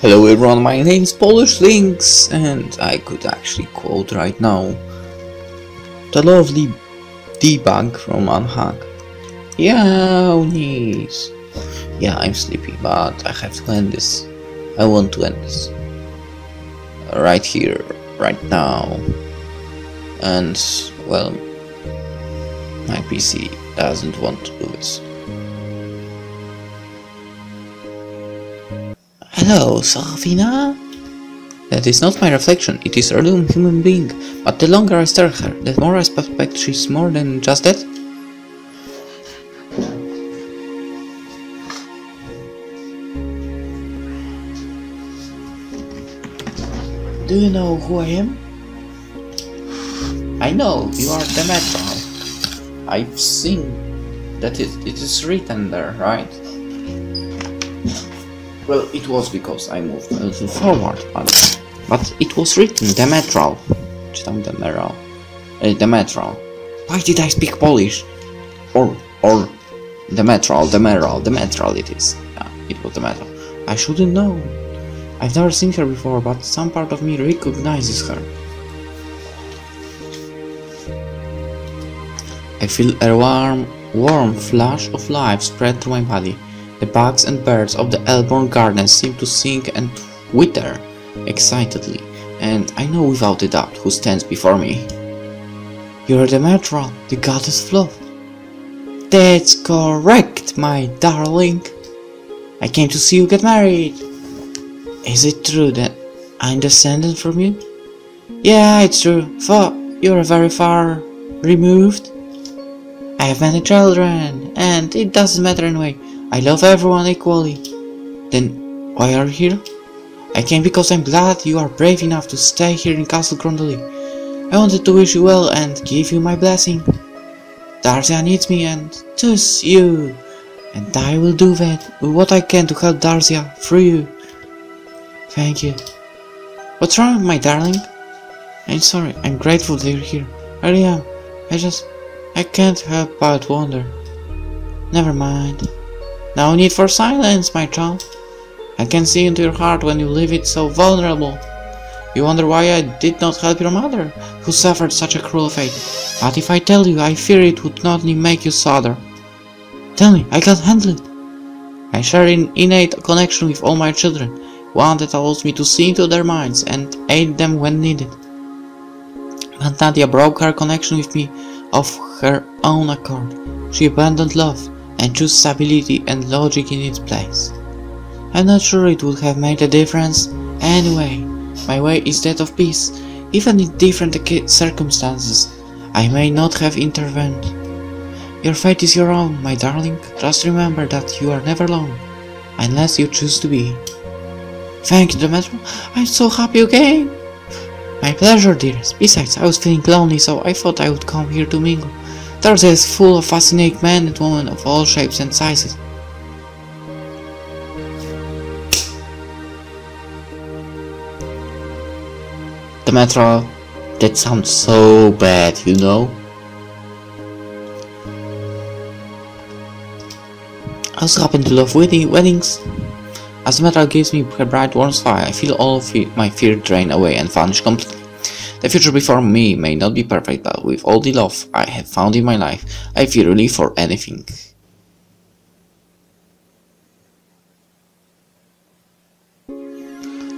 Hello everyone, my name is PolishLynx, and I could actually quote right now the lovely debug from Unhack. Yeah, knees. Yeah, I'm sleepy, but I have to end this. I want to end this. Right here, right now. And, well, my PC doesn't want to do this. Hello, Serafina? That is not my reflection, it is a real human being, but the longer I stare at her, the more I suspect she's more than just that. Do you know who I am? I know, you are the Metro. I've seen that it is written there, right? Well, it was because I moved a little forward, but it was written Demetral. Demetral. Why did I speak Polish? Or Demetral it is. Yeah, it was Demetral. I shouldn't know. I've never seen her before, but some part of me recognizes her. I feel a warm flash of life spread through my body. The bugs and birds of the Elborn garden seem to sing and twitter excitedly, and I know without a doubt who stands before me. You're the Metral, the goddess of love. That's correct, my darling. I came to see you get married. Is it true that I'm descended from you? Yeah, it's true, for you're very far removed. I have many children, and it doesn't matter anyway. I love everyone equally. Then why are you here? I came because I'm glad you are brave enough to stay here in Castle Grondoli. I wanted to wish you well and give you my blessing. Darcia needs me and thus you. And I will do what I can to help Darcia through you. Thank you. What's wrong, my darling? I'm sorry, I'm grateful that you're here. I really am. I can't help but wonder. Never mind. No need for silence, my child. I can see into your heart when you leave it so vulnerable. You wonder why I did not help your mother, who suffered such a cruel fate. But if I tell you, I fear it would not only make you sadder. Tell me, I can't handle it. I share an innate connection with all my children, one that allows me to see into their minds and aid them when needed. But Nadia broke her connection with me of her own accord. She abandoned love and chose stability and logic in its place. I'm not sure it would have made a difference. Anyway, my way is that of peace, even in different circumstances. I may not have intervened. Your fate is your own, my darling. Just remember that you are never alone, unless you choose to be. Thank you, Demetri. I'm so happy you came. My pleasure, dearest. Besides, I was feeling lonely, so I thought I would come here to mingle. Darcia is full of fascinating men and women of all shapes and sizes. Demetral, that sounds so bad, you know? I also happen to love weddings. As Demetral gives me her bright warm smile, I feel all of my fear drain away and vanish completely. The future before me may not be perfect, but with all the love I have found in my life, I feel relief for anything.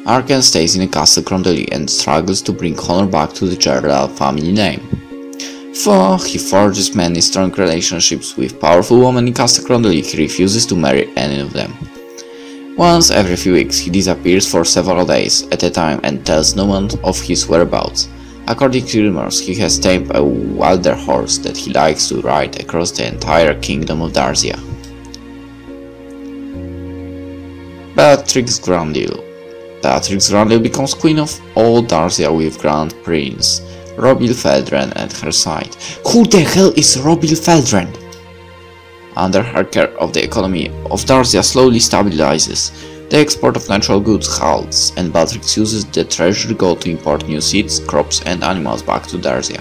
Arken stays in the Castle Grondoli and struggles to bring honor back to the Gerald family name. For he forges many strong relationships with powerful women in Castle Grondoli, he refuses to marry any of them. Once every few weeks he disappears for several days at a time and tells no one of his whereabouts. According to rumors, he has tamed a wilder horse that he likes to ride across the entire kingdom of Darcia. Beatrix Grandil becomes queen of all Darcia with Grand Prince Robil Feldren at her side. Who the hell is Robil Feldren? Under her care of the economy of Darcia slowly stabilizes, the export of natural goods halts, and Beatrix uses the treasury gold to import new seeds, crops and animals back to Darcia.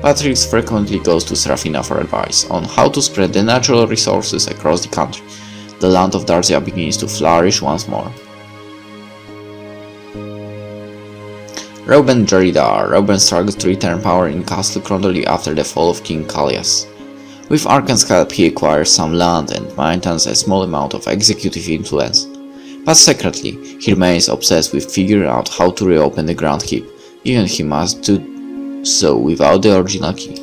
Beatrix frequently goes to Serafina for advice on how to spread the natural resources across the country. The land of Darcia begins to flourish once more. Reuben Jaridar. Reuben struggles to return power in Castle Crondoli after the fall of King Kallias. With Arken's help he acquires some land and maintains a small amount of executive influence. But secretly, he remains obsessed with figuring out how to reopen the Grand Keep, even he must do so without the original key.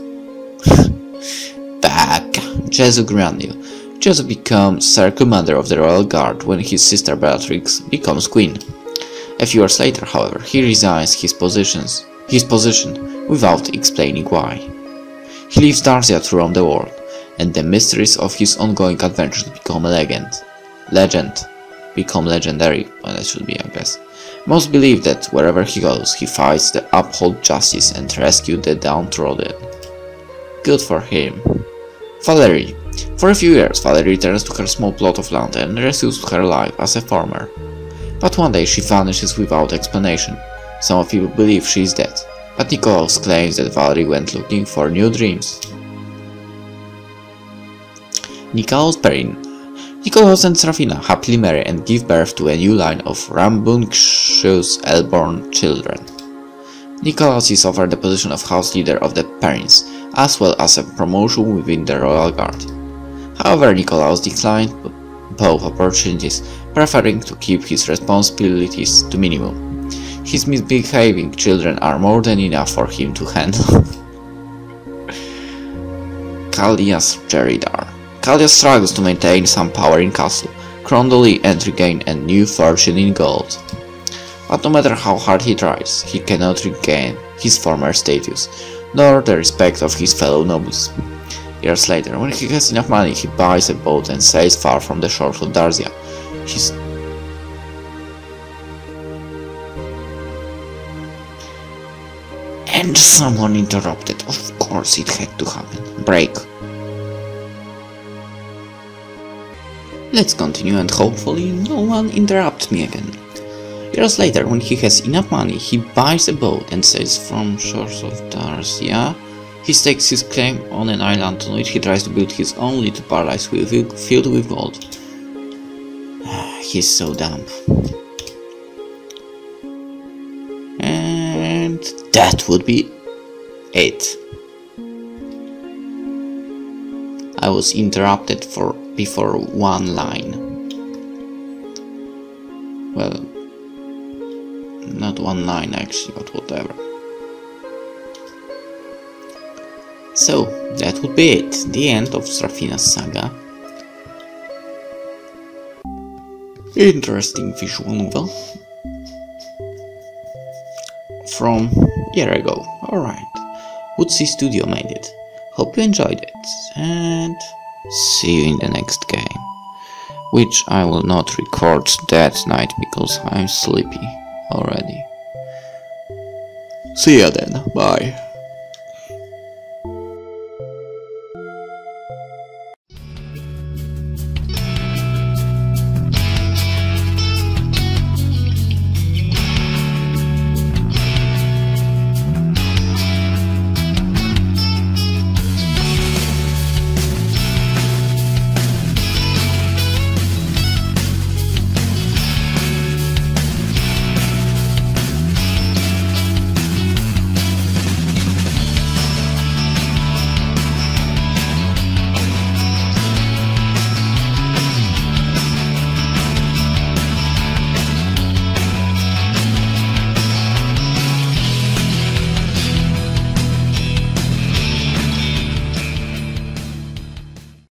Back! Jesu Grandil. Jesu becomes Sir Commander of the Royal Guard when his sister Beatrix becomes Queen. A few years later, however, he resigns his position without explaining why. He leaves Darcia to roam the world, and the mysteries of his ongoing adventures become legendary, well, that should be, I guess. Most believe that wherever he goes, he fights to uphold justice and rescue the downtrodden. Good for him. Valerie. For a few years, Valerie returns to her small plot of land and resumes her life as a farmer. But one day she vanishes without explanation. Some people believe she is dead, but Nikolaus claims that Valerie went looking for new dreams. Nikolaus Perrin. Nikolaus and Serafina happily marry and give birth to a new line of rambunctious Elborn children. Nikolaus is offered the position of house leader of the Perrins, as well as a promotion within the Royal Guard. However, Nikolaus declined both opportunities, preferring to keep his responsibilities to minimum. His misbehaving children are more than enough for him to handle. Kallias Jaridar. Kallias struggles to maintain some power in Castle Crondoli and regain a new fortune in gold. But no matter how hard he tries, he cannot regain his former status, nor the respect of his fellow nobles. Years later, when he has enough money, he buys a boat and sails far from the shores of Darcia. And someone interrupted. Of course it had to happen. Break. Let's continue and hopefully no one interrupts me again. Years later, when he has enough money, he buys a boat and sails from shores of Darcia. He stakes his claim on an island on which he tries to build his own little paradise filled with gold. He's so dumb. And that would be it. I was interrupted before one line. Well, not one line actually, but whatever. So, that would be it, the end of Serafina's saga. Interesting visual novel from a year ago. Alright, Woodsy Studio made it. Hope you enjoyed it, and see you in the next game, which I will not record that night because I'm sleepy already. See ya then, bye.